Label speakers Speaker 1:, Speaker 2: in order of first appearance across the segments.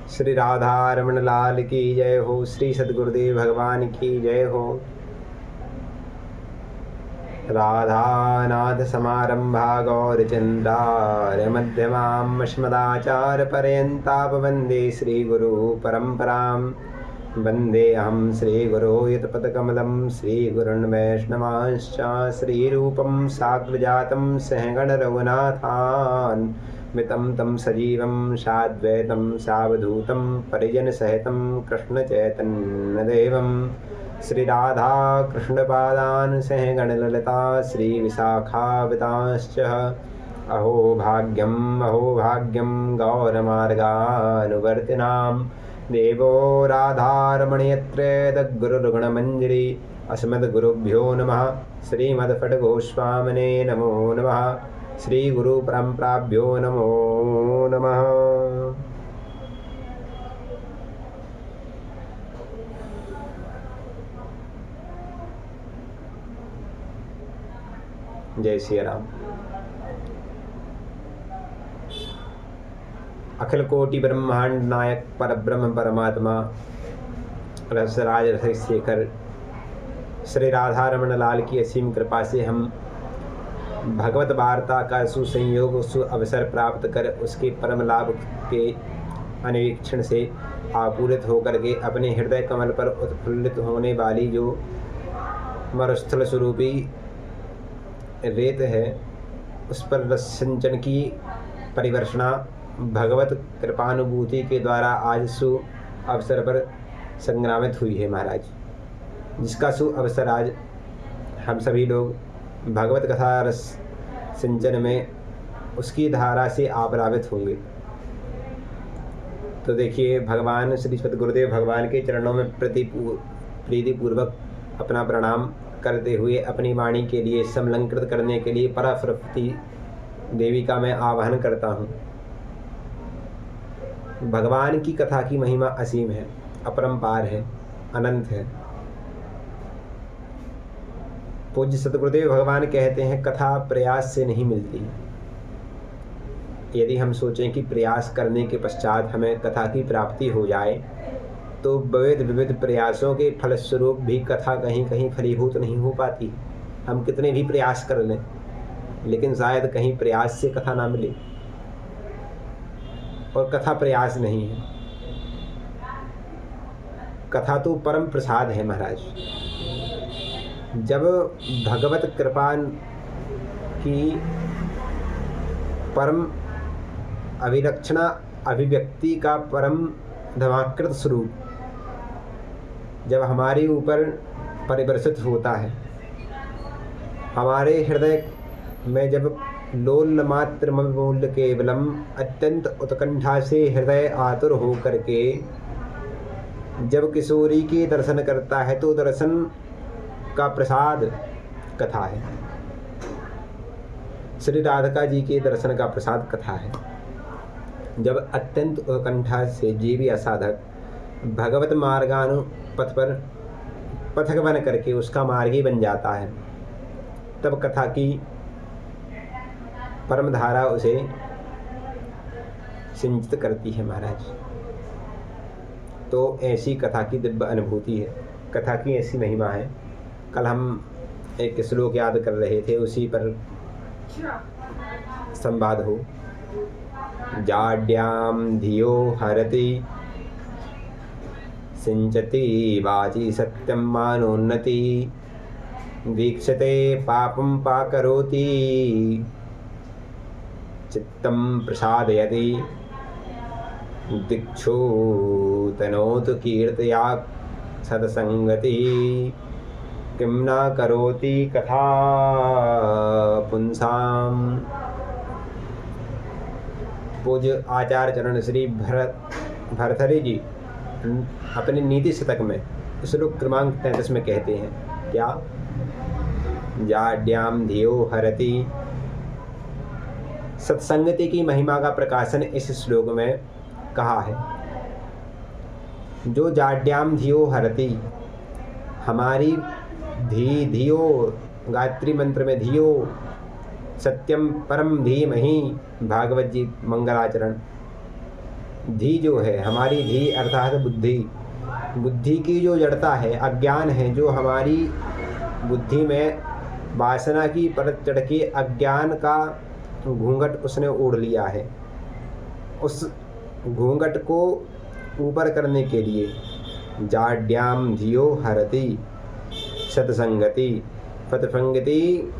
Speaker 1: श्री राधा रमण लाल की जय हो। श्री सद्गुरुदेव भगवान की जय हो। राधानाथ समारंभा गौरचंद्रार्य मध्यमाम् अस्मदाचार्य पर्यन्तां वन्दे श्रीगुरु परम्परां। वन्दे अहं श्रीगुरो यत्पदकमलं श्रीगुरुन् वैष्णवांश्च श्रीरूपं साग्रजातं सहगण रघुनाथान् मितं तं सजीवं साद्वैतं सावधूतं परिजनसहितं कृष्णचैतन्यदेवं श्री राधा कृष्णपादान् सहगणललिता श्रीविशाखावतांश्च। अहो भाग्यं गौरमार्गानुवर्तिनां देवो राधारमणयत्रेदगुरुर्गुणमञ्जरी। अस्मद्गुरुभ्यो नमः। श्रीमद्फट्गोस्वामिने नमो नमः। श्री गुरु परम्पराभ्यो नमो नमः। जय श्री राम। अखिल कोटि ब्रह्मांड नायक परब्रह्म परमात्मा रसराज रसशेखर श्री राधा रमण लाल की असीम कृपा से हम भगवत वार्ता का सुसंयोग अवसर प्राप्त कर उसके परम लाभ के अन्वेक्षण से आपूरित होकर के अपने हृदय कमल पर उत्फुल्लित होने वाली जो मरुस्थल स्वरूपी रेत है उस पर रस सिंचन की परिवर्षणा भगवत कृपानुभूति के द्वारा आज सु अवसर पर संग्रामित हुई है महाराज, जिसका सु अवसर आज हम सभी लोग भगवत कथा रस सिंचन में उसकी धारा से आप्लावित होंगे। तो देखिए, भगवान श्री सद्गुरुदेव भगवान के चरणों में प्रीतिपूर्वक अपना प्रणाम करते हुए अपनी वाणी के लिए समलंकृत करने के लिए पराशरपति देवी का मैं आवाहन करता हूँ। भगवान की कथा की महिमा असीम है, अपरंपार है, अनंत है। पूज्य सतगुरुदेव भगवान कहते हैं कथा प्रयास से नहीं मिलती। यदि हम सोचें कि प्रयास करने के पश्चात हमें कथा की प्राप्ति हो जाए तो विविध प्रयासों के फलस्वरूप भी कथा कहीं कहीं फलीभूत नहीं हो पाती। हम कितने भी प्रयास कर लें लेकिन शायद कहीं प्रयास से कथा ना मिले, और कथा प्रयास नहीं है। कथा तो परम प्रसाद है महाराज। जब भगवत कृपा की परम अभिलक्षणा अभिव्यक्ति का परम धमाकृत स्वरूप जब हमारे ऊपर परिवर्षित होता है, हमारे हृदय में जब लोल मात्र मूल्य केवलम अत्यंत उत्कंठा से हृदय आतुर हो करके जब किशोरी के दर्शन करता है तो दर्शन का प्रसाद कथा है। श्री राधिका जी के दर्शन का प्रसाद कथा है। जब अत्यंत उत्कंठा से जीवी असाधक भगवत मार्गानुपथ पर पथक बन करके उसका मार्गी बन जाता है, तब कथा की परम धारा उसे सिंचित करती है महाराज। तो ऐसी कथा की दिव्य अनुभूति है, कथा की ऐसी महिमा है। कल हम एक श्लोक याद कर रहे थे, उसी पर संवाद हो। जाड्याम धियो हरति सिंचति वाची सत्यम मानोन्नति दीक्षते पापम पाकरोति चित्तम प्रसादयति दिक्षु तनोतु कीर्तया सत्संगति किं न करोति कथा पुंसाम। पूज्य आचार्य चरण श्री भरथरी जी अपने नीति शतक में श्लोक क्रमांक 33 में कहते हैं क्या? जाड्याम धियो हरति। सत्संगति की महिमा का प्रकाशन इस श्लोक में कहा है। जो जाड्याम धियो हरति, हमारी धियो गायत्री मंत्र में धियो सत्यम परम धीमहि भागवत जी मंगलाचरण धी जो है, हमारी धी अर्थात बुद्धि, बुद्धि की जो जड़ता है, अज्ञान है, जो हमारी बुद्धि में वासना की परत चढ़ के अज्ञान का घूंघट उसने ओढ़ लिया है। उस घूंघट को ऊपर करने के लिए जाड्याम धियो हरति सत्संगति, सत्संगति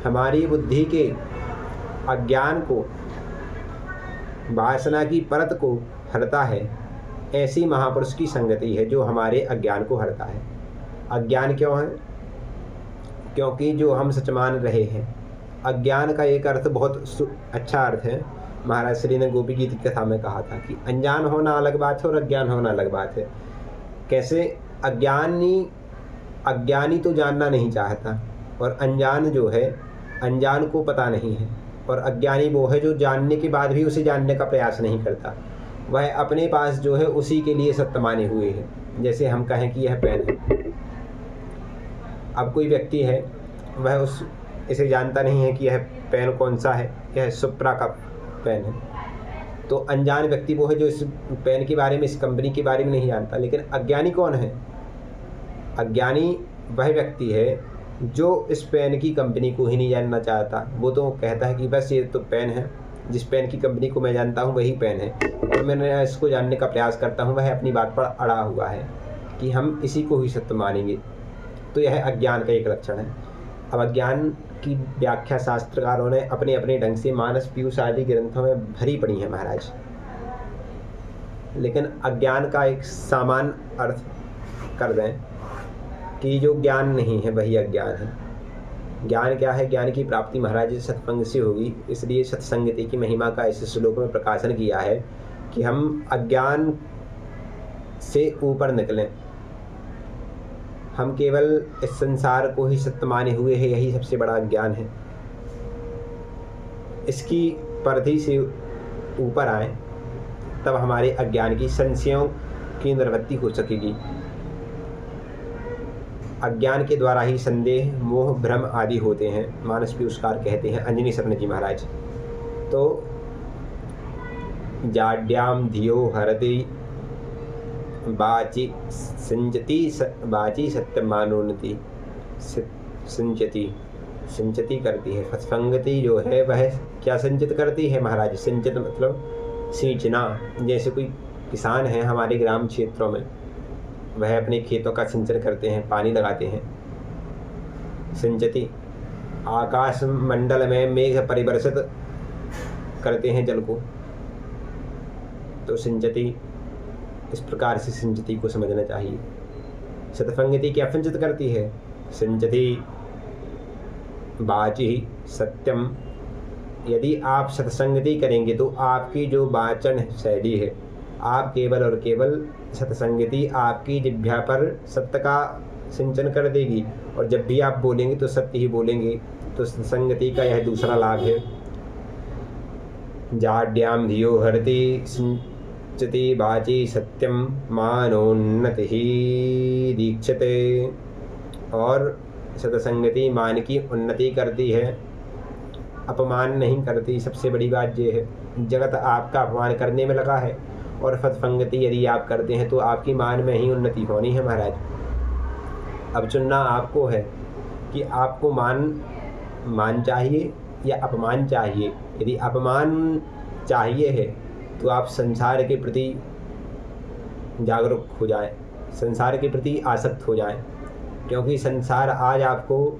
Speaker 1: हमारी बुद्धि के अज्ञान को, वासना की परत को हरता है। ऐसी महापुरुष की संगति है जो हमारे अज्ञान को हरता है। अज्ञान क्यों है? क्योंकि जो हम सच मान रहे हैं। अज्ञान का एक अर्थ बहुत अच्छा अर्थ है। महाराज श्री ने गोपी गीत की कथा में कहा था कि अनजान होना अलग बात है और अज्ञान होना अलग बात है। कैसे? अज्ञानी तो जानना नहीं चाहता, और अनजान जो है, अनजान को पता नहीं है। और अज्ञानी वो है जो जानने के बाद भी उसे जानने का प्रयास नहीं करता। वह अपने पास जो है उसी के लिए सत्य माने हुए है। जैसे हम कहें कि यह पेन है। अब कोई व्यक्ति है, वह इसे जानता नहीं है कि यह पेन कौन सा है, यह सुप्रा का पेन है। तो अनजान व्यक्ति वो है जो इस पेन के बारे में, इस कंपनी के बारे में नहीं जानता। लेकिन अज्ञानी कौन है? अज्ञानी वह व्यक्ति है जो इस पेन की कंपनी को ही नहीं जानना चाहता। वो तो कहता है कि बस ये तो पेन है, जिस पेन की कंपनी को मैं जानता हूँ वही पेन है, और मैं इसको जानने का प्रयास करता हूँ। वह अपनी बात पर अड़ा हुआ है कि हम इसी को ही सत्य मानेंगे। तो यह अज्ञान का एक लक्षण है। अब अज्ञान की व्याख्या शास्त्रकारों ने अपने अपने ढंग से मानस पीयूष आदि ग्रंथों में भरी पड़ी है महाराज। लेकिन अज्ञान का एक सामान्य अर्थ कर दें कि जो ज्ञान नहीं है वही अज्ञान है। ज्ञान क्या है? ज्ञान की प्राप्ति महाराज सत्संग से होगी। इसलिए सत्संगति की महिमा का इस श्लोक में प्रकाशन किया है कि हम अज्ञान से ऊपर निकलें। हम केवल इस संसार को ही सत्य माने हुए हैं, यही सबसे बड़ा अज्ञान है। इसकी परिधि से ऊपर आए, तब हमारे अज्ञान की संशयों की निवृत्ति हो सकेगी। अज्ञान के द्वारा ही संदेह, मोह, भ्रम आदि होते हैं। मानस पीयूषकार कहते हैं अंजनी शरण जी महाराज। तो जाड्याम धियो हरति वाची सिंचती, वाची सत्यमानोन्नति, सिंचती करती है। सत्संगति जो है वह क्या संचित करती है महाराज? सिंचित मतलब सींचना। जैसे कोई किसान है हमारे ग्राम क्षेत्रों में, वह अपने खेतों का सिंचन करते हैं, पानी लगाते हैं। सिंचती, आकाश मंडल में मेघ परिवर्षित करते हैं जल को, तो सिंचती। इस प्रकार से सिंचती को समझना चाहिए। सत्संगति क्या सिंचित करती है? सिंचती वाची सत्यम। यदि आप सत्संगति करेंगे तो आपकी जो वाचन शैली है, आप केवल और केवल सत्संगति आपकी जिह्वा पर सत्य का सिंचन कर देगी। और जब भी आप बोलेंगे तो सत्य ही बोलेंगे। तो सत्संगति का यह दूसरा लाभ है। जाड्याम धियो हरति सिंचति वाची सत्यम मानोन्नति ही दीक्षते। और सत्संगति मान की उन्नति करती है, अपमान नहीं करती। सबसे बड़ी बात यह है, जगत आपका अपमान करने में लगा है, और सत्संगति यदि आप करते हैं तो आपकी मान में ही उन्नति होनी है महाराज। अब चुनना आपको है कि आपको मान चाहिए या अपमान चाहिए। यदि अपमान चाहिए है तो आप संसार के प्रति जागरूक हो जाएं, संसार के प्रति आसक्त हो जाएं। क्योंकि संसार आज आपको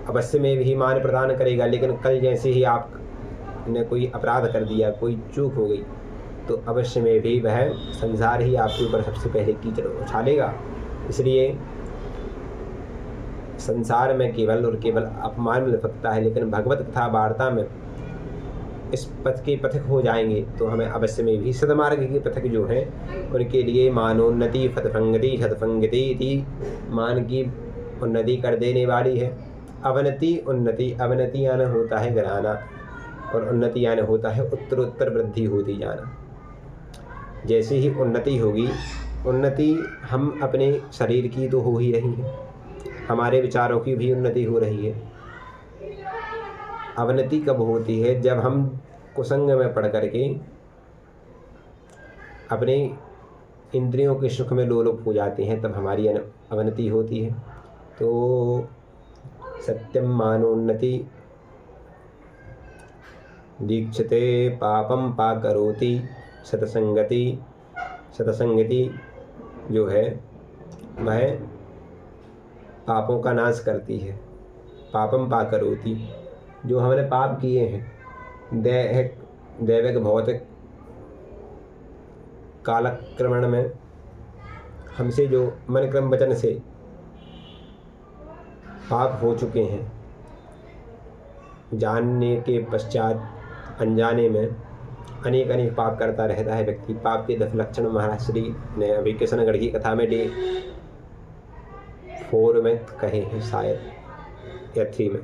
Speaker 1: अवश्य में भी मान प्रदान करेगा, लेकिन कल जैसे ही आपने कोई अपराध कर दिया, कोई चूक हो गई, तो अवश्य में भी वह संसार ही आपके ऊपर सबसे पहले कीचड़ उछालेगा। इसलिए संसार में केवल और केवल अपमान मिल सकता है, लेकिन भगवत कथा वार्ता में इस पथ के पथिक हो जाएंगे तो हमें अवश्य में भी सदमार्ग के पथिक जो हैं उनके लिए मानोन्नति सत्संगति सत्संगति मान की उन्नति कर देने वाली है। अवनति उन्नति, अवनति यानी होता है गिराना, और उन्नति यानी होता है उत्तरोत्तर वृद्धि होती जाना। जैसे ही उन्नति होगी, उन्नति हम अपने शरीर की तो हो ही रही है, हमारे विचारों की भी उन्नति हो रही है। अवनति कब होती है? जब हम कुसंग में पढ़ करके अपने इंद्रियों के सुख में लोलुप हो जाते हैं, तब हमारी अवनति होती है। तो सत्यम मानोन्नति दीक्षते पापम पाकरोति सतसंगति जो है वह पापों का नाश करती है। पापम पाकरोति, जो हमने पाप किए हैं दैविक भौतिक कालक्रमण में हमसे जो मन क्रम वचन से पाप हो चुके हैं, जानने के पश्चात अनजाने में अनेक पाप करता रहता है व्यक्ति। पाप के 10 लक्षण महाराज श्री ने अभी किशनगढ़ की कथा में डे 4 में कहे हैं शायद या 3 में।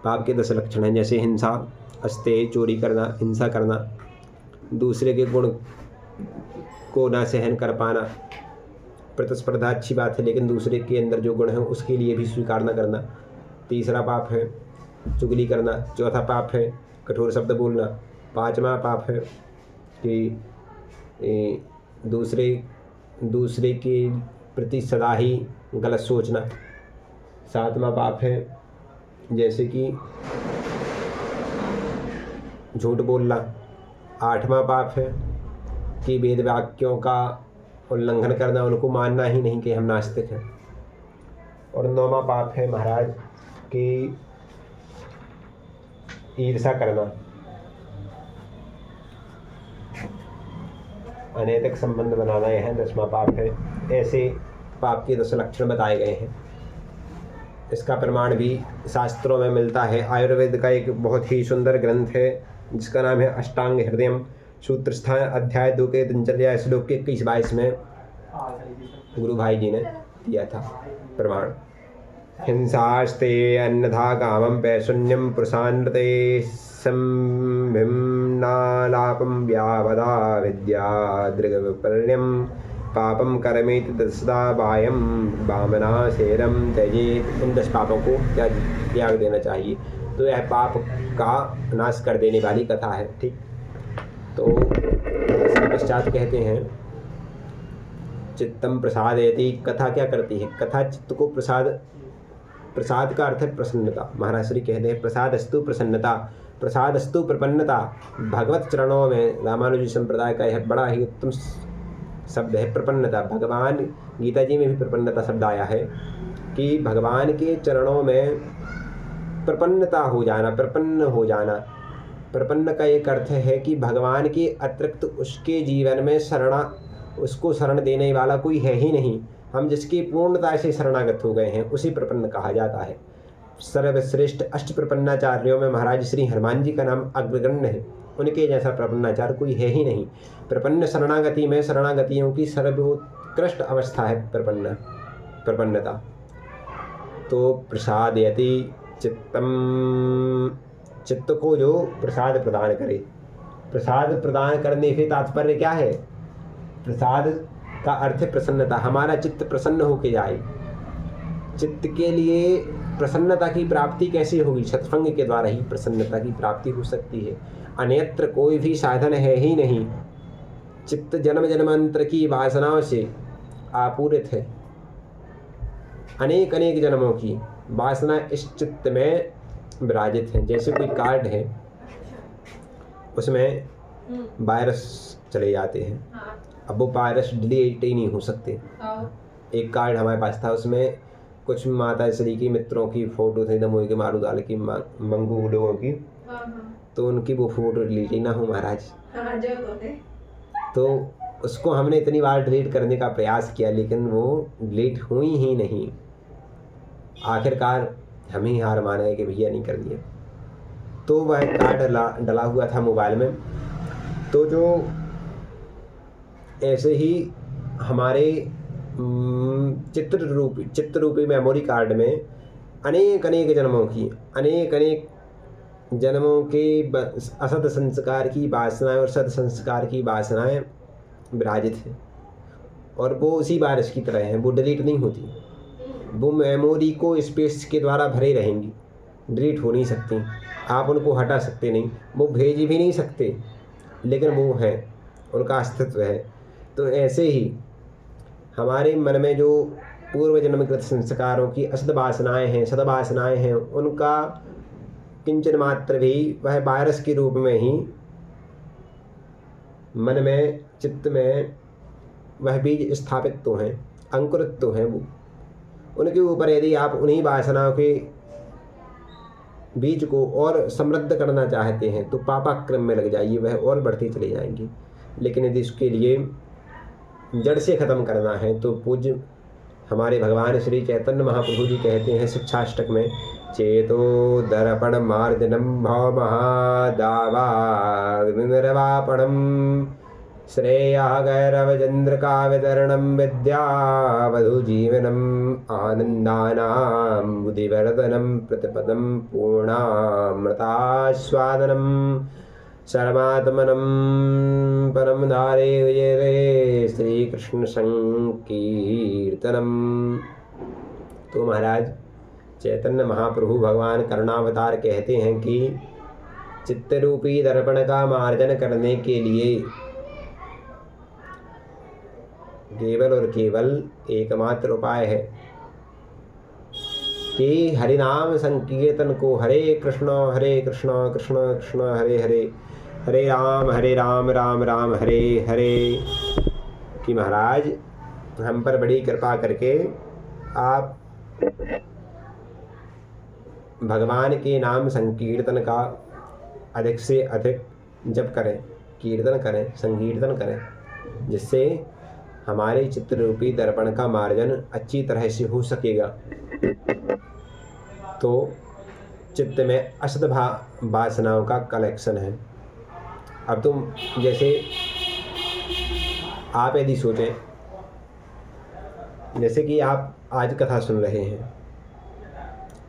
Speaker 1: पाप के 10 लक्षण हैं, जैसे हिंसा, अस्तेय, चोरी करना, हिंसा करना, दूसरे के गुण को ना सहन कर पाना, प्रतिस्पर्धा अच्छी बात है लेकिन दूसरे के अंदर जो गुण है उसके लिए भी स्वीकार न करना, तीसरा पाप है चुगली करना, चौथा पाप है कठोर शब्द बोलना, पांचवा पाप है कि दूसरे के प्रति सदा ही गलत सोचना, सातवां पाप है जैसे कि झूठ बोलना, आठवां पाप है कि वेद वाक्यों का उल्लंघन करना, उनको मानना ही नहीं कि हम नास्तिक हैं, और 9वां पाप है महाराज कि ईर्षा करना, अनैतिक संबंध बनाना, यह 10वां पाप है। ऐसे पाप के 10 लक्षण बताए गए हैं। इसका प्रमाण भी शास्त्रों में मिलता है। आयुर्वेद का एक बहुत ही सुंदर ग्रंथ है जिसका नाम है अष्टांग हृदयम, सूत्र स्थान अध्याय 2 के दिनचर्या श्लोक के 21-22 में गुरु भाई जी ने दिया था प्रमाण। हिंसास्ते अन्यथा कामं पैशून्यम पुरुषान्नते संभिन्नालापं व्यावदा विद्या दृगविपर्यं पापम करमेति दसदा बायम वामना शेरम त्यजेत। इन 10 पापों को त्याग देना चाहिए। तो यह पाप का नाश कर देने वाली कथा है। ठीक, तो इसके पश्चात कहते हैं चित्तम प्रसादयति। कथा क्या करती है? कथा चित्त को प्रसाद का अर्थ है प्रसन्नता। महाराज श्री कहते हैं प्रसादस्तु प्रसन्नता, प्रसादस्तु प्रपन्नता। भगवत चरणों में रामानुजी संप्रदाय का यह बड़ा ही उत्तम शब्द है प्रपन्नता। भगवान गीता जी में भी प्रपन्नता शब्द आया है कि भगवान के चरणों में प्रपन्नता हो जाना, प्रपन्न हो जाना। प्रपन्न का एक अर्थ है कि भगवान के अतिरिक्त उसके जीवन में उसको शरण देने वाला कोई है ही नहीं। हम जिसकी पूर्णता से शरणागत हो गए हैं उसी प्रपन्न कहा जाता है। सर्वश्रेष्ठ अष्ट प्रपन्नाचार्यों में महाराज श्री हनुमान जी का नाम अग्रगण्य है। उनके जैसा प्रपन्नाचार्य कोई है ही नहीं। प्रपन्न शरणागति में शरणागतियों की सर्वोत्कृष्ट अवस्था है प्रपन्नता। तो प्रसादयति चित्तम, चित्त को जो प्रसाद प्रदान करे। प्रसाद प्रदान करने से तात्पर्य क्या है? प्रसाद का अर्थ है प्रसन्नता। हमारा चित्त प्रसन्न होके जाए। चित्त के लिए प्रसन्नता की प्राप्ति कैसे होगी? सत्संग के द्वारा ही प्रसन्नता की प्राप्ति हो सकती है। अन्यत्र कोई भी साधन है ही नहीं। चित्त जन्म जन्मांतर की वासनाओं से आपूरित है। अनेक जन्मों की वासना इस चित्त में विराजित है। जैसे कोई कार्ड है, उसमें वायरस चले जाते हैं। अब वो वायरस डिलीट ही नहीं हो सकते। एक कार्ड हमारे पास था, उसमें कुछ माता श्री की मित्रों की फोटो थी, दमोई के मारूदाल की, मंगू लोगों की। तो उनकी वो फोटो डिलीट ही ना हो महाराज। तो उसको हमने इतनी बार डिलीट करने का प्रयास किया लेकिन वो डिलीट हुई ही नहीं। आखिरकार हम ही हार माना है कि भैया नहीं कर दिया। तो वह कार्ड डला हुआ था मोबाइल में। तो जो ऐसे ही हमारे चित्र रूपी मेमोरी कार्ड में अनेक जन्मों के असत संस्कार की वासनाएं और सद संस्कार की वासनाएं विराजित हैं। और वो उसी वायरस की तरह हैं, वो डिलीट नहीं होती। वो मेमोरी को स्पेस के द्वारा भरे रहेंगी, डिलीट हो नहीं सकती। आप उनको हटा सकते नहीं, वो भेज भी नहीं सकते, लेकिन वो है। उनका अस्तित्व है। तो ऐसे ही हमारे मन में जो पूर्व जन्मकृत संस्कारों की असद वासनाएँ हैं, सद्वासनाएँ हैं, उनका किंचन मात्र भी वह वायरस के रूप में ही मन में, चित्त में वह बीज स्थापित तो हैं, अंकुरित तो हैं। वो उनके ऊपर यदि आप उन्हीं वासनाओं के बीज को और समृद्ध करना चाहते हैं तो पापाक्रम में लग जाइए, वह और बढ़ती चली जाएंगी। लेकिन यदि इसके लिए जड़ से ख़त्म करना है तो पूज्य हमारे भगवान श्री चैतन्य महाप्रभु जी कहते हैं शिक्षाष्टक में, चेतो दर्पण मार्जनम भाव महादावाग्निर्वापणम श्रेया गैरवचंद्रका वितरणम विद्यावधु जीवनम आनंदानां बुद्धिवर्धनम प्रतिपदम पूर्णामृतास्वादनम सर्वात्मनम परम धारे विजय श्री कृष्ण संकीर्तनम। तो महाराज चैतन्य महाप्रभु भगवान करुणावतार कहते हैं कि चित्तरूपी दर्पण का मार्जन करने के लिए केवल और केवल एकमात्र उपाय है कि हरिनाम संकीर्तन को, हरे कृष्ण कृष्ण कृष्ण हरे हरे, हरे राम राम राम हरे हरे। कि महाराज हम पर बड़ी कृपा करके आप भगवान के नाम संकीर्तन का अधिक से अधिक जप करें, कीर्तन करें, संकीर्तन करें, जिससे हमारे चित्त रूपी दर्पण का मार्जन अच्छी तरह से हो सकेगा। तो चित्त में असद वासनाओं का कलेक्शन है। अब तुम जैसे आप यदि सोचें, जैसे कि आप आज कथा सुन रहे हैं,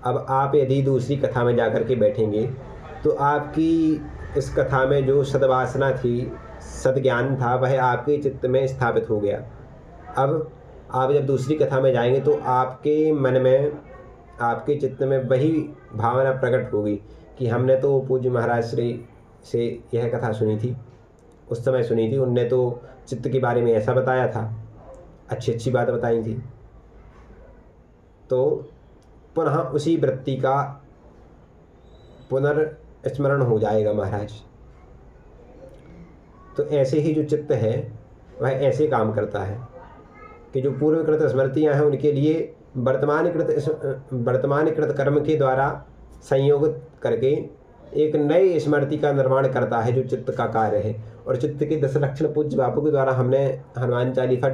Speaker 1: अब आप यदि दूसरी कथा में जाकर के बैठेंगे तो आपकी इस कथा में जो सद्वासना थी, सद्ज्ञान था, वह आपके चित्त में स्थापित हो गया। अब आप जब दूसरी कथा में जाएंगे तो आपके मन में, आपके चित्त में वही भावना प्रकट होगी कि हमने तो पूज्य महाराज श्री से यह कथा सुनी थी, उस समय सुनी थी, उनने तो चित्त के बारे में ऐसा बताया था, अच्छी अच्छी बात बताई थी। तो पुनः उसी वृत्ति का पुनर्स्मरण हो जाएगा महाराज। तो ऐसे ही जो चित्त है वह ऐसे काम करता है कि जो पूर्वकृत स्मृतियाँ हैं उनके लिए वर्तमानकृत कर्म के द्वारा संयोगित करके एक नई स्मृति का निर्माण करता है, जो चित्त का कार्य है। और चित्त के 10 लक्षण पूज्य बापू के द्वारा हमने हनुमान चालीसा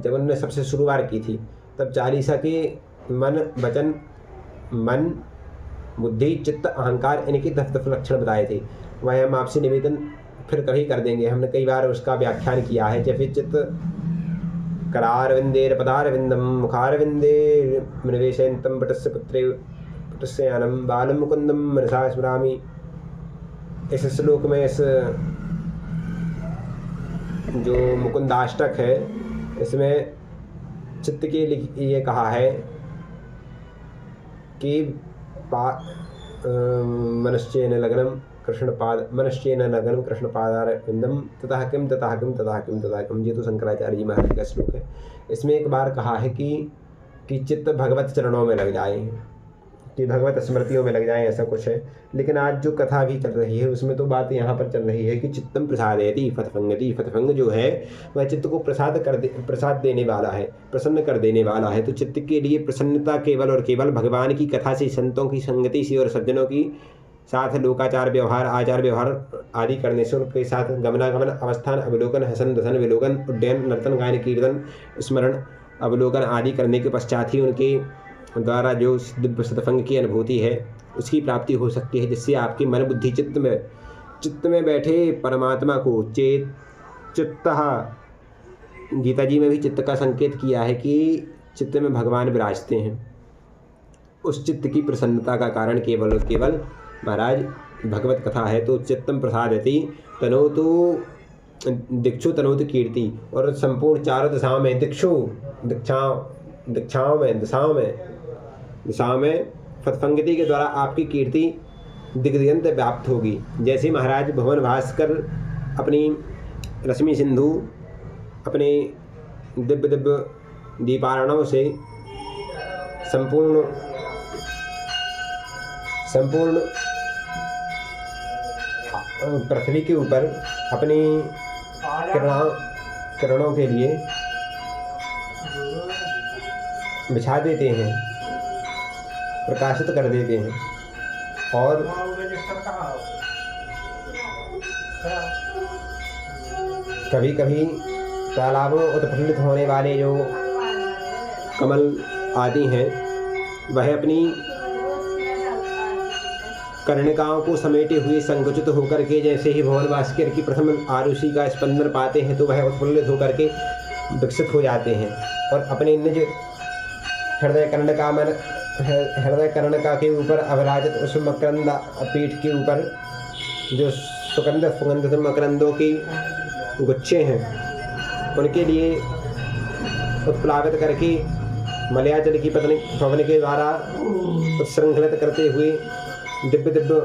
Speaker 1: जब उन्होंने सबसे शुरुआत की थी, तब चालीसा के मन बुद्धि चित्त अहंकार इनके 10 लक्षण बताए थे। वह हम आपसे निवेदन फिर कभी कर देंगे, हमने कई बार उसका व्याख्यान किया है। जैसे चित्त करारविंदेर पदारविंदम मुखारविंदे निवेशयन्तम पटस्य पुत्रे पुटस्यानम बालम मुकुंदम मनसा स्मरामि। इस श्लोक में इस जो मुकुंदाष्टक है, इसमें चित्त के लिए ये कहा है कि मनश्चेन लग्नम कृष्ण पादारविंदम तथा किम तथा किम तथा किम तथा किम। ये तो शंकराचार्य जी महाराज का श्लोक है। इसमें एक बार कहा है कि चित्त भगवत चरणों में लग जाए, कि भगवत स्मृतियों में लग जाए, ऐसा कुछ है। लेकिन आज जो कथा भी चल रही है उसमें तो बात यहाँ पर चल रही है कि चित्तम प्रसादयति फतफंगति। फतफंग जो है वह चित्त को प्रसाद देने वाला है, प्रसन्न कर देने वाला है। तो चित्त के लिए प्रसन्नता केवल और केवल भगवान की कथा से, संतों की संगति से और सज्जनों की साथ लोकाचार व्यवहार, आचार व्यवहार आदि करने से, उनके साथ गमनागमन, अवस्थान, अवलोकन, हसन दसन, विलोकन, उड्डयन, नर्तन, गायन, कीर्तन, स्मरण, अवलोकन आदि करने के पश्चात ही उनके द्वारा जो दिव्य सत्संग की अनुभूति है उसकी प्राप्ति हो सकती है, जिससे आपकी मन बुद्धि चित्त में बैठे परमात्मा को चित्त, गीता जी में भी चित्त का संकेत किया है कि चित्त में भगवान विराजते हैं। उस चित्त की प्रसन्नता का कारण केवल और केवल महाराज भगवत कथा है। तो चित्तम प्रसादयति तनोतु दीक्षु तनोतु कीर्ति। और संपूर्ण चारों दिशाओं में दिशाओं में फतफंगति के द्वारा आपकी कीर्ति दिग्दिगंत व्याप्त होगी। जैसे महाराज भुवन भास्कर अपनी रश्मि सिंधु अपने दिव्य दिव्य दीपारणों से संपूर्ण पृथ्वी के ऊपर अपनी किरणों के लिए बिछा देते हैं, प्रकाशित कर देते हैं। और कभी कभी तालाबों में उत्फुल्लित होने वाले जो कमल आदि हैं वह अपनी कर्णिकाओं को समेटे हुए संकुचित होकर के जैसे ही भवन भास्कर की प्रथम आरुषि का स्पंदन पाते हैं तो वह उत्फुल्लित होकर के विकसित हो जाते हैं और अपने निज हृदय कर्णिका के ऊपर अविराजित उस मकरंद पीठ के ऊपर जो सुगंधित मकरंदों की गुच्छे हैं उनके लिए उत्प्लावित करके मलयाचल की पवन के द्वारा उत्सृंखलित करते हुए दिव्य दिव्य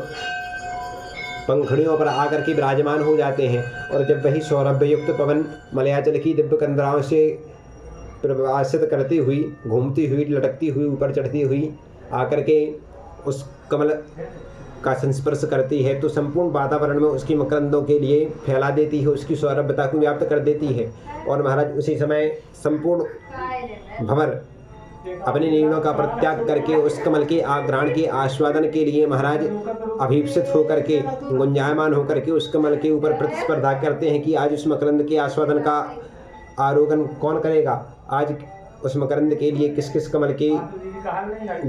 Speaker 1: पंखुड़ियों पर आकर के विराजमान हो जाते हैं। और जब वही सौरभ्य युक्त पवन मलयाचल की दिव्य कंदराओं से प्रवासित करती हुई, घूमती हुई, लटकती हुई, ऊपर चढ़ती हुई आकर के उस कमल का संस्पर्श करती है तो संपूर्ण वातावरण में उसकी मकरंदों के लिए फैला देती है, उसकी सौरभ्यता को व्याप्त कर देती है। और महाराज उसी समय संपूर्ण भंवर अपने निर्णयों का परित्याग करके उस कमल के आग्राण के आस्वादन के लिए महाराज अभीप्सित होकर के, गुंजायमान होकर के उस कमल के ऊपर प्रतिस्पर्धा करते हैं कि आज उस मकरंद के आस्वादन का आरोहण कौन करेगा, आज उस मकरंद के लिए किस किस कमल के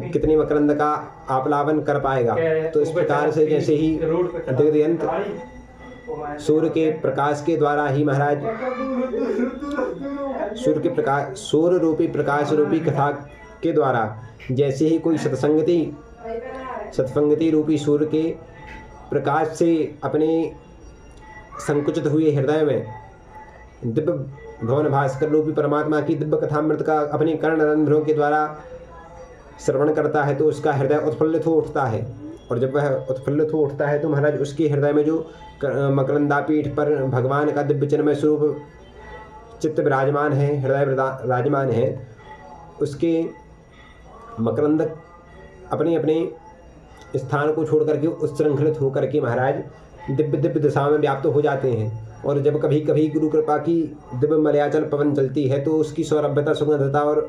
Speaker 1: कितने मकरंद का आप्लावन कर पाएगा। तो इस प्रकार से जैसे ही दिग्दयंत सूर्य के प्रकाश के द्वारा ही महाराज सूर्य रूपी प्रकाश रूपी कथा के द्वारा जैसे ही कोई सत्संगति रूपी सूर्य के प्रकाश से अपने संकुचित हुए हृदय में दिव्य भवन भास्कर रूपी परमात्मा की दिव्य कथामृत का अपने कर्ण रंध्रों के द्वारा श्रवण करता है तो उसका हृदय उत्फुल्लित हो उठता है। और जब वह उत्फुल्लित हो उठता है तो महाराज उसके हृदय में जो मकरंदापीठ पर भगवान का दिव्य चिन्मय स्वरूप चित्त विराजमान है, हृदय विराजमान है, उसके मकरंद अपने अपने स्थान को छोड़ करके उत्सृंखलित होकर के महाराज दिव्य दिव्य दिशाओं में व्याप्त हो जाते हैं। और जब कभी कभी गुरु कृपा की दिव्य मलयाचल पवन चलती है तो उसकी सौरभ्यता, सुगंधता और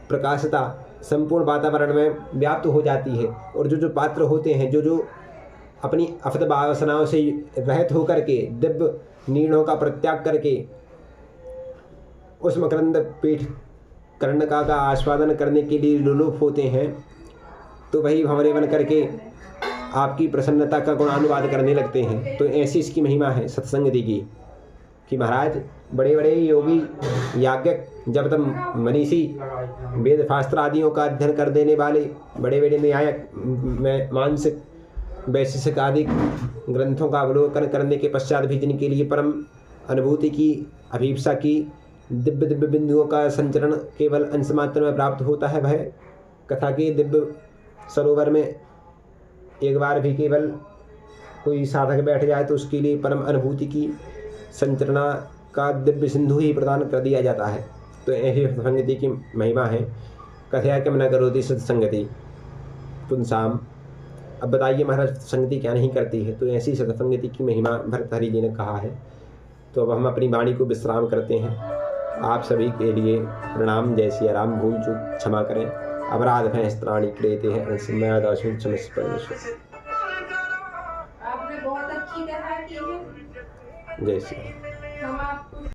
Speaker 1: प्रकाशता संपूर्ण वातावरण में व्याप्त हो जाती है। और जो जो पात्र होते हैं, जो जो अपनी अफद वासनाओं से रहित होकर के दिव्य निर्णयों का परित्याग करके उस मकरंद पीठ कर्णिका का आस्वादन करने के लिए लुलुप होते हैं तो वही भंवरे बन करके आपकी प्रसन्नता का गुणानुवाद करने लगते हैं। तो ऐसी इसकी महिमा है सत्संगति की कि महाराज बड़े बड़े योगी याज्ञिक, जब तक मनीषी, वेद शास्त्र आदियों का अध्ययन कर देने वाले, बड़े बड़े न्यायक, मानसिक वैशेषिक आदि ग्रंथों का अवलोकन करने के पश्चात भी जिनके लिए परम अनुभूति की, अभिप्सा की दिव्य दिव्य बिंदुओं का संचरण केवल अंश मात्र में प्राप्त होता है, वह कथा के दिव्य सरोवर में एक बार भी केवल कोई साधक बैठ जाए तो उसके लिए परम अनुभूति की संचरणा का दिव्य सिंधु ही प्रदान कर दिया जाता है। तो ऐसी सत्संगति की महिमा है। कथया किम न करोति सत्संगति पुंसाम। अब बताइए महाराज सत्संगति क्या नहीं करती है। तो ऐसी सत्संगति की महिमा भर्तहरि जी ने कहा है। तो अब हम अपनी वाणी को विश्राम करते हैं। आप सभी के लिए प्रणाम। जय सिया राम। भूल चूक क्षमा करें। अपराध भय स्त्राणी क्रियते हैं अनसमया दासु क्षमस्व परमेश्वर।
Speaker 2: आपने बहुत अच्छी कथा की है।
Speaker 1: जय सिया।